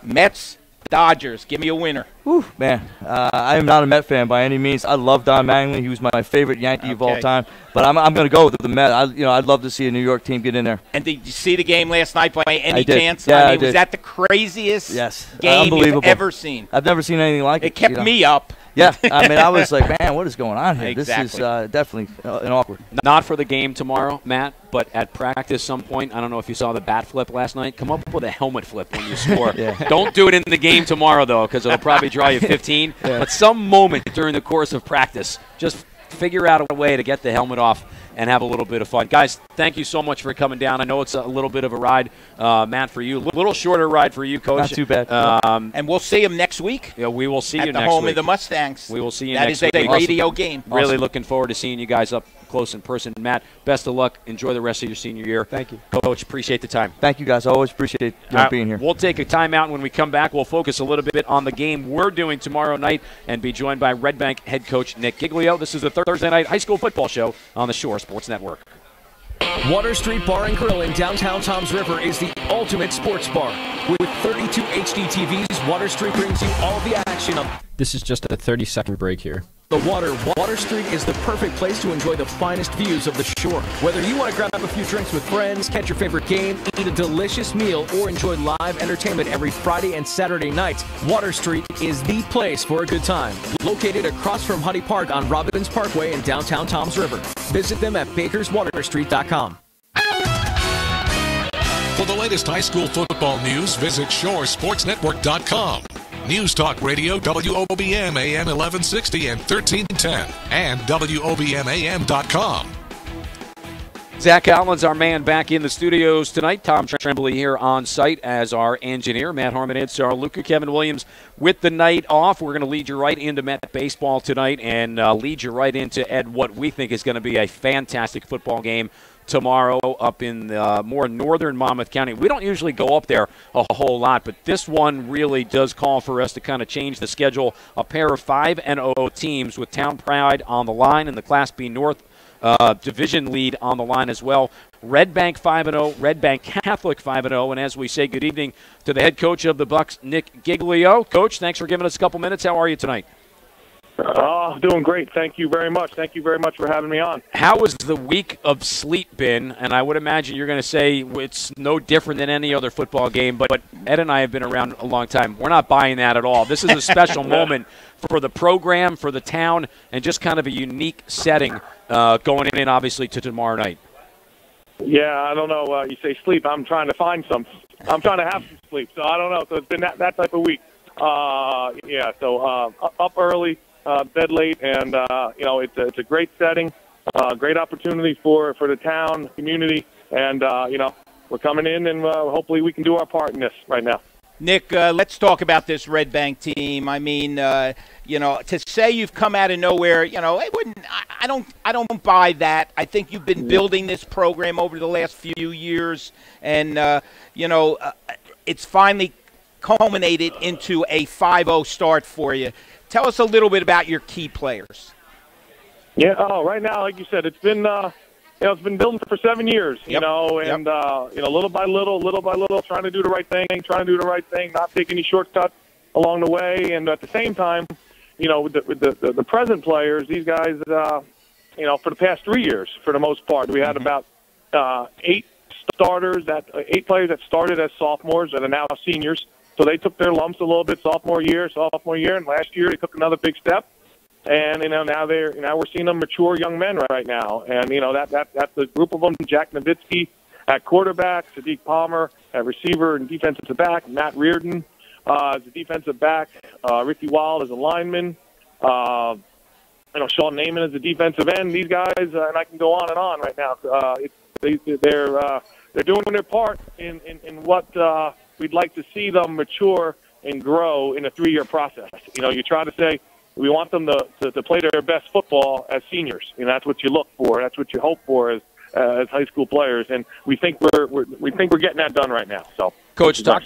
Mets, Dodgers. Give me a winner. Whew, man, I am not a Met fan by any means. I love Don Mattingly. He was my favorite Yankee of all time. But I'm going to go with the Met. I'd love to see a New York team get in there. And did you see the game last night by any chance? Yeah, I mean, did. Was that the craziest game you've ever seen? I've never seen anything like it. It kept me up. Yeah, I mean, I was like, man, what is going on here? Exactly. This is definitely an awkward. Not for the game tomorrow, Matt, but at practice some point, I don't know if you saw the bat flip last night, come up with a helmet flip when you score. Don't do it in the game tomorrow, though, because it'll probably draw you 15. But some moment during the course of practice, just figure out a way to get the helmet off and have a little bit of fun. Guys, thank you so much for coming down. I know it's a little bit of a ride, Matt, for you. A little shorter ride for you, Coach. Not too bad. And we'll see him next week. Yeah, we will see you next week. At the home of the Mustangs. We will see you next week. That is a radio game. Really looking forward to seeing you guys up close in person. Matt, best of luck. Enjoy the rest of your senior year. Thank you. Coach, appreciate the time. Thank you, guys. I always appreciate being here. We'll take a timeout. When we come back, we'll focus a little bit on the game we're doing tomorrow night and be joined by Red Bank head coach Nick Giglio. This is the Thursday Night High School Football Show on the Shore Sports Network. Water Street Bar and Grill in downtown Toms River is the ultimate sports bar. With 32 HD TVs, Water Street brings you all the action of... This is just a 30-second break here. The Water Street is the perfect place to enjoy the finest views of the shore. Whether you want to grab a few drinks with friends, catch your favorite game, eat a delicious meal, or enjoy live entertainment every Friday and Saturday nights, Water Street is the place for a good time. Located across from Huddy Park on Robbins Parkway in downtown Toms River. Visit them at bakerswaterstreet.com. For the latest high school football news, visit shoresportsnetwork.com. News Talk Radio, WOBM AM 1160 and 1310, and WOBMAM.com. Zach Allen's our man back in the studios tonight. Tom Tremblay here on site as our engineer. Matt Harmon and Sarah Luca. Kevin Williams with the night off. We're going to lead you right into Met baseball tonight and lead you right into, Ed, what we think is going to be a fantastic football game tomorrow up in more northern Monmouth County. We don't usually go up there a whole lot, but this one really does call for us to kind of change the schedule. A pair of 5-0 teams with Town Pride on the line and the Class B North division lead on the line as well. Red Bank 5-0, Red Bank Catholic 5-0, and as we say good evening to the head coach of the Bucks, Nick Giglio. Coach, thanks for giving us a couple minutes. How are you tonight? Doing great. Thank you very much. Thank you very much for having me on. How has the week of sleep been? And I would imagine you're going to say it's no different than any other football game, but Ed and I have been around a long time. We're not buying that at all. This is a special moment for the program, for the town, and just kind of a unique setting going in, obviously, to tomorrow night. Yeah, I don't know. You say sleep. I'm trying to find some. I'm trying to have some sleep, so I don't know. So it's been that type of week. So up early, bed late, and it's a great setting, great opportunity for the town, community, and we're coming in, and hopefully we can do our part in this right now. Nick, let's talk about this Red Bank team. I mean, to say you've come out of nowhere, I don't buy that. I think you've been building this program over the last few years, and it's finally culminated into a 5-0 start for you. Tell us a little bit about your key players. Yeah, right now, like you said, it's been it's been building for 7 years, and little by little, trying to do the right thing, not take any shortcuts along the way, and at the same time, with the present players, these guys, for the past 3 years, for the most part, we had about 8 players that started as sophomores that are now seniors. So they took their lumps a little bit sophomore year, and last year they took another big step. And now we're seeing them mature young men right now. And that's the group of them: Jack Nowitzki at quarterback, Sadiq Palmer at receiver and defensive back, Matt Reardon as a defensive back, Ricky Wild as a lineman, Sean Naiman as a defensive end. These guys, and I can go on and on right now. They're doing their part in what we'd like to see them mature and grow in a 3-year process. You try to say we want them to play their best football as seniors. That's what you look for. That's what you hope for as high school players, and we think we're getting that done right now. So, Coach, talk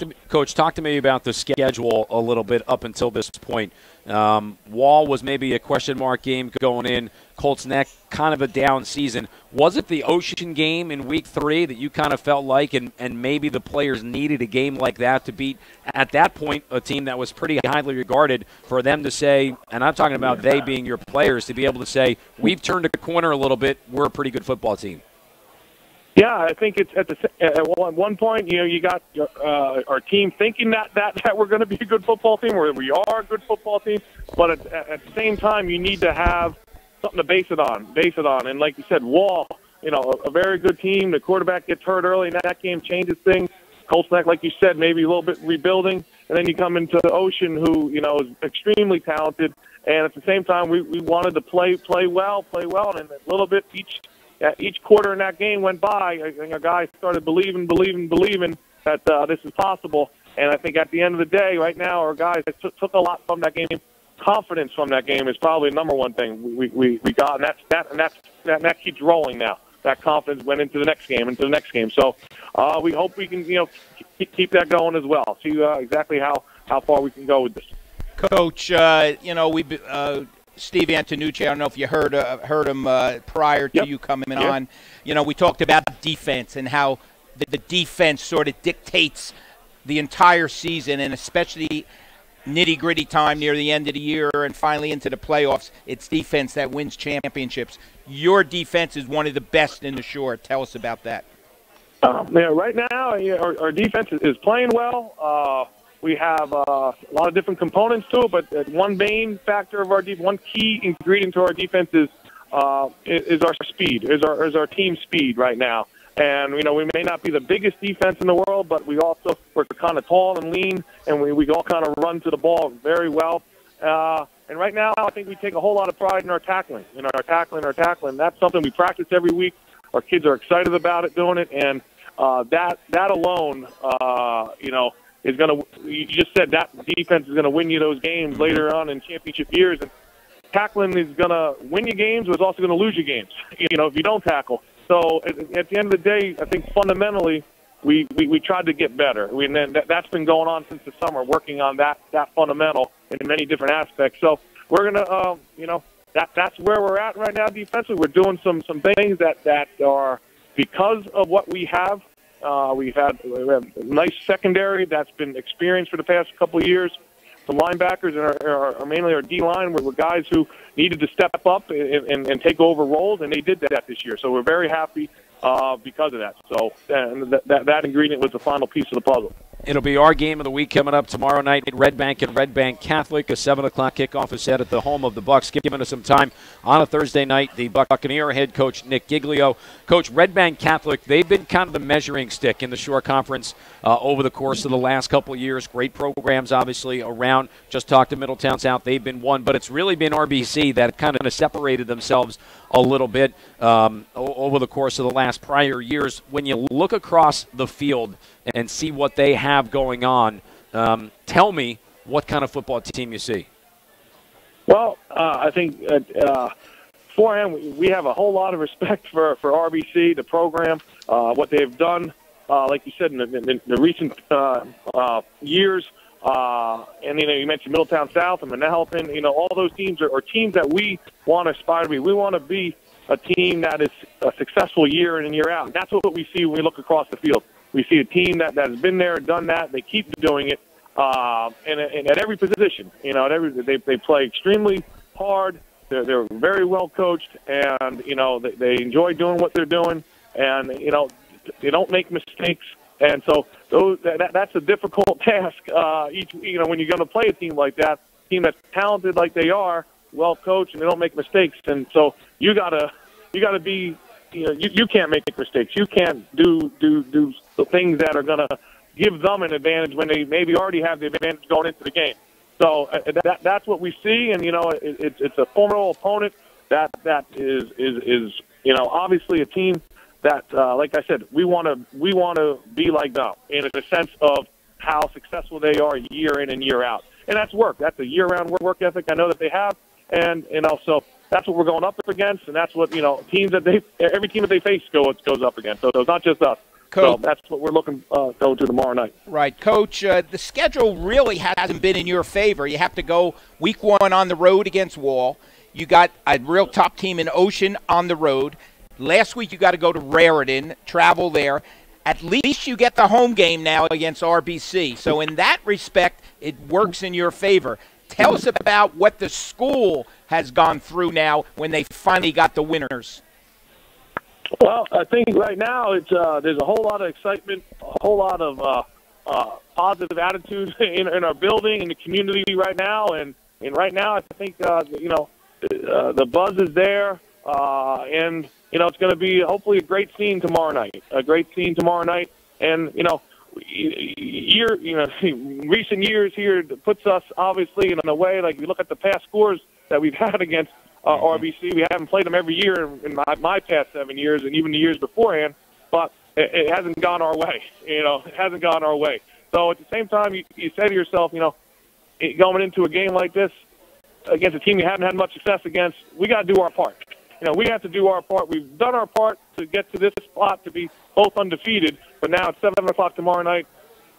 to me about the schedule a little bit up until this point. Wall was maybe a question mark game going in. Colts Neck, kind of a down season. Was it the Ocean game in week 3 that you kind of felt like, and maybe the players needed a game like that to beat, at that point, a team that was pretty highly regarded, for them to say, and I'm talking about they being your players, to be able to say, we've turned a corner a little bit, we're a pretty good football team? Yeah, I think it's at one point, you got our team thinking that we're going to be a good football team, or we are a good football team. But at the same time, you need to have something to base it on. And like you said, Wall, a very good team. The quarterback gets hurt early, and that game changes things. Colts Neck, like you said, maybe a little bit rebuilding. And then you come into Ocean, who, is extremely talented. And at the same time, we wanted to play well, and a little bit each quarter in that game went by, I think our guys started believing that this is possible. And I think at the end of the day, right now, our guys took a lot from that game. Confidence from that game is probably the number one thing we got, and that keeps rolling now. That confidence went into the next game. So we hope we can keep that going as well. See exactly how far we can go with this. Coach, Steve Antonucci, I don't know if you heard him prior to you coming on. We talked about defense and how the defense sort of dictates the entire season, and especially nitty-gritty time near the end of the year and finally into the playoffs. It's defense that wins championships. Your defense is one of the best in the Shore. Tell us about that. Right now, our defense is playing well. We have a lot of different components to it, but one main factor of our one key ingredient to our defense is our speed, is our team speed right now. And, we may not be the biggest defense in the world, but we're kind of tall and lean, and we all kind of run to the ball very well. And right now, I think we take a whole lot of pride in our tackling. Our tackling. That's something we practice every week. Our kids are excited about it, doing it, and that alone, is going to. You just said that defense is going to win you those games later on in championship years. And tackling is going to win you games, but it's also going to lose you games. If you don't tackle. So at the end of the day, I think fundamentally we tried to get better. That's been going on since the summer, working on that fundamental in many different aspects. So we're gonna, that's where we're at right now defensively. We're doing some things that are because of what we have. We have a nice secondary that's been experienced for the past couple of years. Some linebackers and mainly our D-line were guys who needed to step up and take over roles, and they did that this year. So we're very happy because of that. So that ingredient was the final piece of the puzzle. It'll be our game of the week coming up tomorrow night at Red Bank and Red Bank Catholic. A 7 o'clock kickoff is set at the home of the Bucs, giving us some time on a Thursday night. The Buccaneer head coach, Nick Giglio. Coach, Red Bank Catholic, they've been kind of the measuring stick in the Shore Conference over the course of the last couple of years. Great programs, obviously, around. Just talked to Middletown South. They've been one. But it's really been RBC that kind of separated themselves a little bit over the course of the last prior years. When you look across the field and see what they have going on, tell me what kind of football team you see. Well, I think beforehand we have a whole lot of respect for RBC, the program, what they've done, like you said, in the recent years. And, you mentioned Middletown South and Manalapan, all those teams are teams that we want to aspire to be. We want to be a team that is a successful year in and year out. And that's what we see when we look across the field. We see a team that has been there, done that. They keep doing it, and at every position. They play extremely hard. They're very well coached, and they enjoy doing what they're doing, and they don't make mistakes. And so that's a difficult task. When you're going to play a team like that, a team that's talented like they are, well coached, and they don't make mistakes. And so you gotta be. You can't make mistakes. You can't do the things that are going to give them an advantage when they maybe already have the advantage going into the game. So that's what we see, and it's a formidable opponent that is obviously a team that, like I said, we want to be like them in a sense of how successful they are year in and year out, and that's work. That's a year-round work ethic. I know that they have, and so. That's what we're going up against, and that's what teams that every team that they face goes up against. So it's not just us. Coach, so that's what we're looking to tomorrow night. Right, Coach. The schedule really hasn't been in your favor. You have to go week 1 on the road against Wall. You got a real top team in Ocean on the road. Last week you got to go to Raritan, travel there. At least you get the home game now against RBC. So in that respect, it works in your favor. Tell us about what the school has gone through now when they finally got the winners. Well, I think right now it's there's a whole lot of excitement, a whole lot of positive attitudes in our building, in the community right now. And right now I think, the buzz is there, and, it's going to be hopefully a great scene tomorrow night, And, recent years here puts us obviously in a way, like if you look at the past scores that we've had against RBC, we haven't played them every year in my past 7 years and even the years beforehand, but it hasn't gone our way. It hasn't gone our way. So at the same time, you say to yourself, going into a game like this against a team you haven't had much success against, we got to do our part. We have to do our part. We've done our part to get to this spot to be both undefeated, but now at 7 o'clock tomorrow night,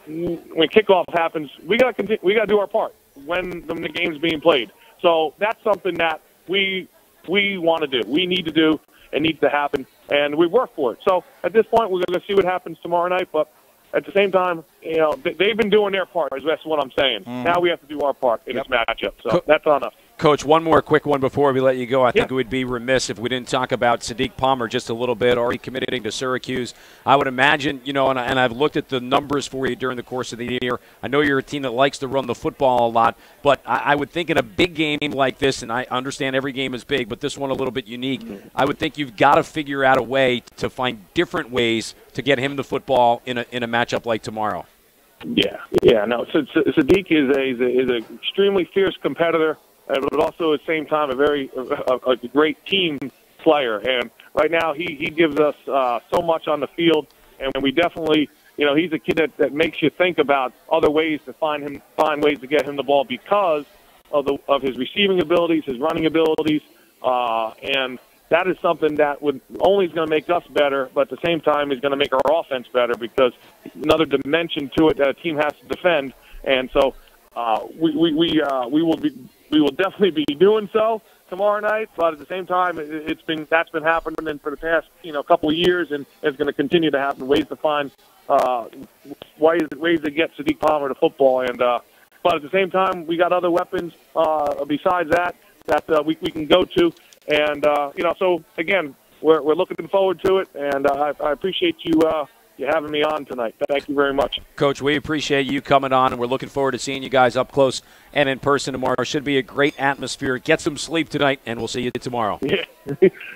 when kickoff happens, we got to do our part when the game's being played. So that's something that we want to do. We need to do. It needs to happen, and we work for it. So at this point, we're going to see what happens tomorrow night. But at the same time, they've been doing their part. That's what I'm saying. Now we have to do our part in this matchup. So that's on us. Coach, one more quick one before we let you go. I think it would be remiss if we didn't talk about Sadiq Palmer just a little bit, already committing to Syracuse. I would imagine, and I've looked at the numbers for you during the course of the year. I know you're a team that likes to run the football a lot, but I would think in a big game like this, and I understand every game is big, but this one a little bit unique, I would think you've got to figure out a way to find different ways to get him the football in a matchup like tomorrow. Yeah. No, Sadiq is an extremely fierce competitor, but also at the same time a great team player. And right now he gives us so much on the field, and we definitely, he's a kid that makes you think about other ways to find ways to get him the ball because of his receiving abilities, his running abilities, and that is something that would only is going to make us better, but at the same time is going to make our offense better because another dimension to it that a team has to defend. And so we will definitely be doing so tomorrow night. But at the same time, that's been happening for the past couple of years, and it's going to continue to happen. Ways to find ways to get Sadiq Palmer to football. And but at the same time, we got other weapons besides that we can go to. And, so, again, we're looking forward to it, and I appreciate you having me on tonight. Thank you very much. Coach, we appreciate you coming on, and we're looking forward to seeing you guys up close and in person tomorrow. Should be a great atmosphere. Get some sleep tonight, and we'll see you tomorrow. Yeah,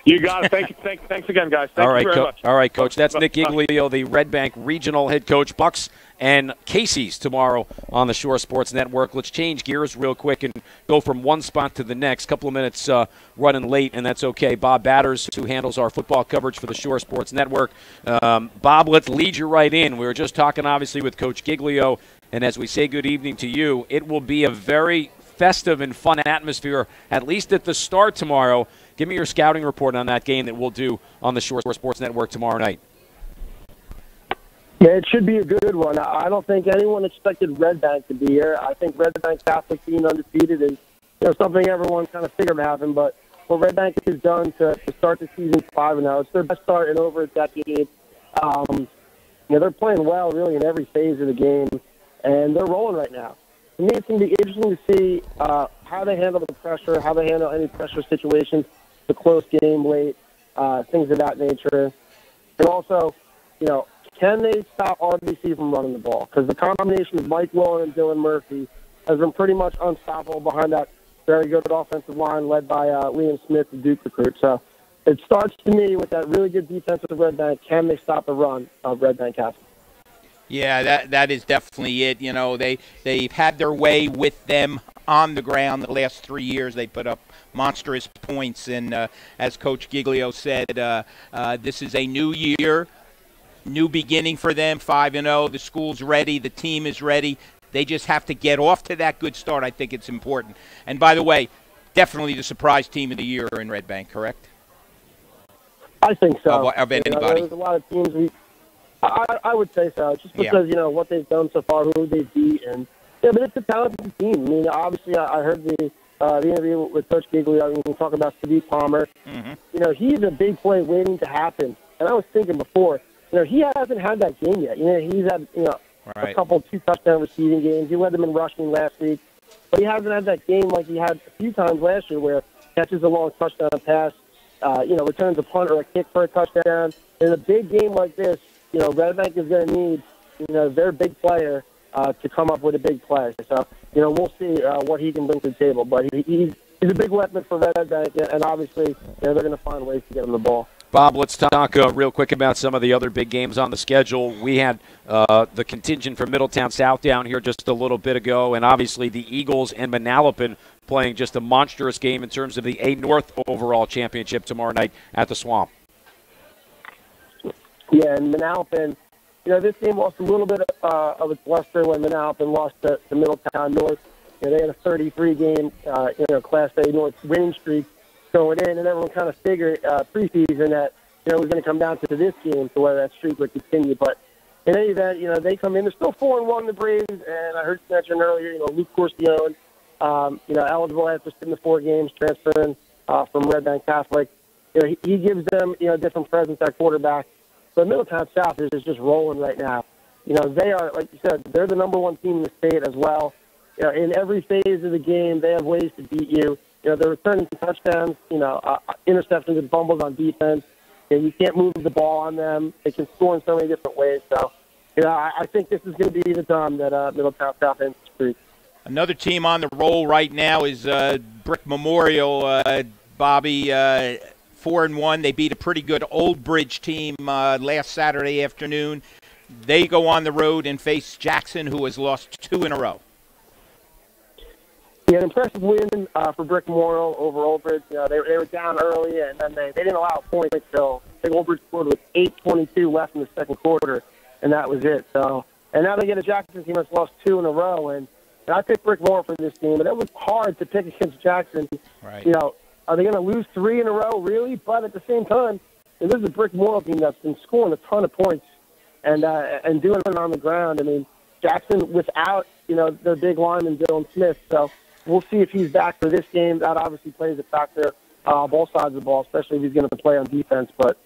you got it. Thanks again, guys. Thank you very much. All right, Coach. That's Nick Giglio, the Red Bank Regional Head Coach. Bucks and Casey's tomorrow on the Shore Sports Network. Let's change gears real quick and go from one spot to the next. Couple of minutes running late, and that's okay. Bob Batters, who handles our football coverage for the Shore Sports Network. Bob, let's lead you right in. We were just talking, obviously, with Coach Giglio, and as we say good evening to you, it will be a very festive and fun atmosphere, at least at the start tomorrow. Give me your scouting report on that game that we'll do on the Shore Sports Network tomorrow night. Yeah, it should be a good one. I don't think anyone expected Red Bank to be here. I think Red Bank Catholic being undefeated is something everyone kind of figured would happen. But what Red Bank has done to start the season 5-0, it's their best start in over a decade. They're playing well really in every phase of the game, and they're rolling right now. To me, it's going to be interesting to see how they handle the pressure, how they handle any pressure situations, the close game late, things of that nature. And also, can they stop RBC from running the ball? Because the combination of Mike Willen and Dylan Murphy has been pretty much unstoppable behind that very good offensive line led by Liam Smith, the Duke recruit. So it starts to me with that really good defense of Red Bank. Can they stop the run of Red Bank Catholic? Yeah, that is definitely it. They've had their way with them on the ground the last 3 years. They put up monstrous points, and as Coach Giglio said, this is a new year. New beginning for them, 5-0. The school's ready. The team is ready. They just have to get off to that good start. I think it's important. And by the way, definitely the surprise team of the year in Red Bank, correct? I think so. Of anybody. There's a lot of teams. I would say so, just because, what they've done so far, who they've beat. And, but it's a talented team. I mean, obviously, I heard the interview with Coach Giglio. We can talk about Sadiq Palmer. Mm-hmm. He's a big play waiting to happen. And I was thinking before, he hasn't had that game yet. He's had, a couple 2-touchdown receiving games. He led them in rushing last week. But he hasn't had that game like he had a few times last year where he catches a long touchdown pass, returns a punt or a kick for a touchdown. In a big game like this, Red Bank is going to need, their big player to come up with a big play. So, we'll see what he can bring to the table. But he's a big weapon for Red Bank, and obviously, they're going to find ways to get him the ball. Bob, let's talk real quick about some of the other big games on the schedule. We had the contingent from Middletown South down here just a little bit ago, and obviously the Eagles and Manalapan playing just a monstrous game in terms of the A North overall championship tomorrow night at the Swamp. Yeah, and Manalapan, this game lost a little bit of its luster when Manalapan lost to Middletown North. They had a 33-game, Class A North winning streak going in, and everyone kind of figured preseason that, it was going to come down to this game to where that streak would continue. But in any event, they come in. They're still 4-1, the Braves, and I heard you mention earlier, Luke Corcione, eligible after sitting the 4 games, transferring from Red Bank Catholic. He gives them, a different presence at quarterback. But Middletown South is just rolling right now. They are, like you said, they're the number 1 team in the state as well. In every phase of the game, they have ways to beat you. they're returning touchdowns, interceptions and fumbles on defense. And you can't move the ball on them. They can score in so many different ways. So, I think this is going to be the time that Middletown South ends the streak. Another team on the roll right now is Brick Memorial. Bobby, 4-1. They beat a pretty good Old Bridge team last Saturday afternoon. They go on the road and face Jackson, who has lost 2 in a row. Yeah, an impressive win for Brick Memorial over Old Bridge. They were down early, and then they didn't allow a point until I think Old Bridge scored with 8:22 left in the second quarter, and that was it. So, and now they get a Jackson team that's lost 2 in a row, and I picked Brick Memorial for this game, but it was hard to pick against Jackson. Right. Are they going to lose 3 in a row, really? But at the same time, this is a Brick Memorial team that's been scoring a ton of points and doing it on the ground. I mean, Jackson without their big lineman Dylan Smith, so. We'll see if he's back for this game. That obviously plays a factor both sides of the ball, especially if he's going to play on defense. But,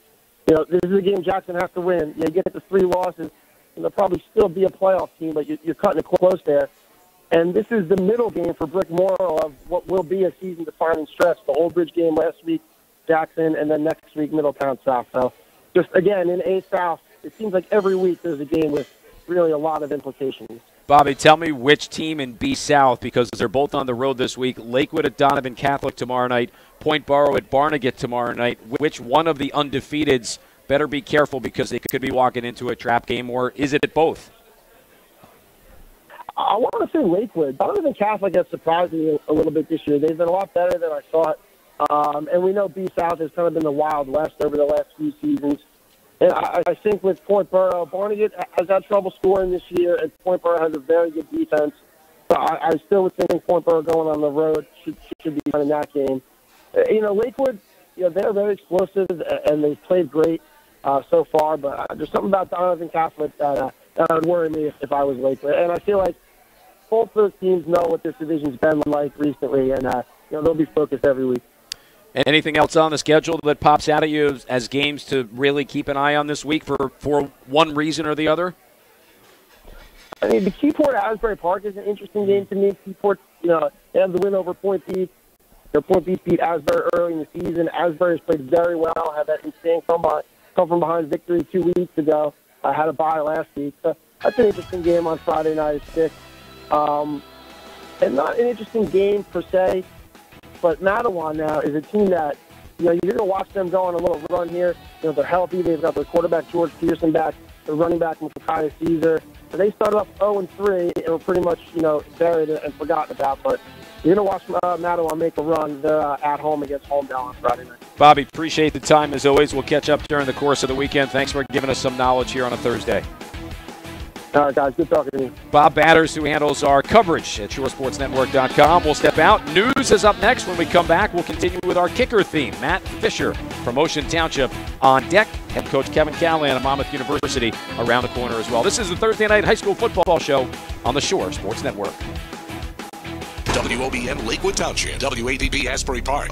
this is a game Jackson has to win. You get to 3 losses, and they'll probably still be a playoff team, but you're cutting it close there. And this is the middle game for Brick Memorial of what will be a season-defining stretch. The Old Bridge game last week, Jackson, and then next week, Middletown South. So, just, again, in A South, it seems like every week there's a game with really a lot of implications. Bobby, tell me which team in B South, because they're both on the road this week. Lakewood at Donovan Catholic tomorrow night, Point Borough at Barnegat tomorrow night. Which one of the undefeateds better be careful because they could be walking into a trap game, or is it at both? I want to say Lakewood. Donovan Catholic has surprised me a little bit this year. They've been a lot better than I thought. And we know B South has kind of been the Wild West over the last few seasons. And I think with Point Borough, Barnegat has had trouble scoring this year, and Point Borough has a very good defense. So I still would think Point Borough going on the road should be fun in that game. Lakewood, they're very explosive, and they've played great so far. But there's something about Donovan Catholic that would worry me if I was Lakewood. And I feel like both those teams know what this division's been like recently, and they'll be focused every week. Anything else on the schedule that pops out at you as games to really keep an eye on this week for one reason or the other? I mean, the Keyport-Asbury Park is an interesting game to me. Keyport, they have the win over Point Beach. Point Beach beat Asbury early in the season. Asbury's played very well, had that insane come from behind victory 2 weeks ago. I had a bye last week. So that's an interesting game on Friday night at 6. And not an interesting game per se. But Matawan now is a team that, you're going to watch them go on a little run here. They're healthy. They've got their quarterback, George Pearson, back. Their running back, Micaiah Caesar. So they started off 0-3 and were pretty much, buried and forgotten about. But you're going to watch Matawan make a run. They're at home against Homedale on Friday night. Bobby, appreciate the time as always. We'll catch up during the course of the weekend. Thanks for giving us some knowledge here on a Thursday. All right, guys. Good talking to you. Bob Batters, who handles our coverage at shoresportsnetwork.com. We'll step out. News is up next. When we come back, we'll continue with our kicker theme. Matt Fisher from Ocean Township on deck. Head coach Kevin Callahan of Monmouth University around the corner as well. This is the Thursday Night High School Football Show on the Shore Sports Network. WOBM Lakewood Township, WADB Asbury Park,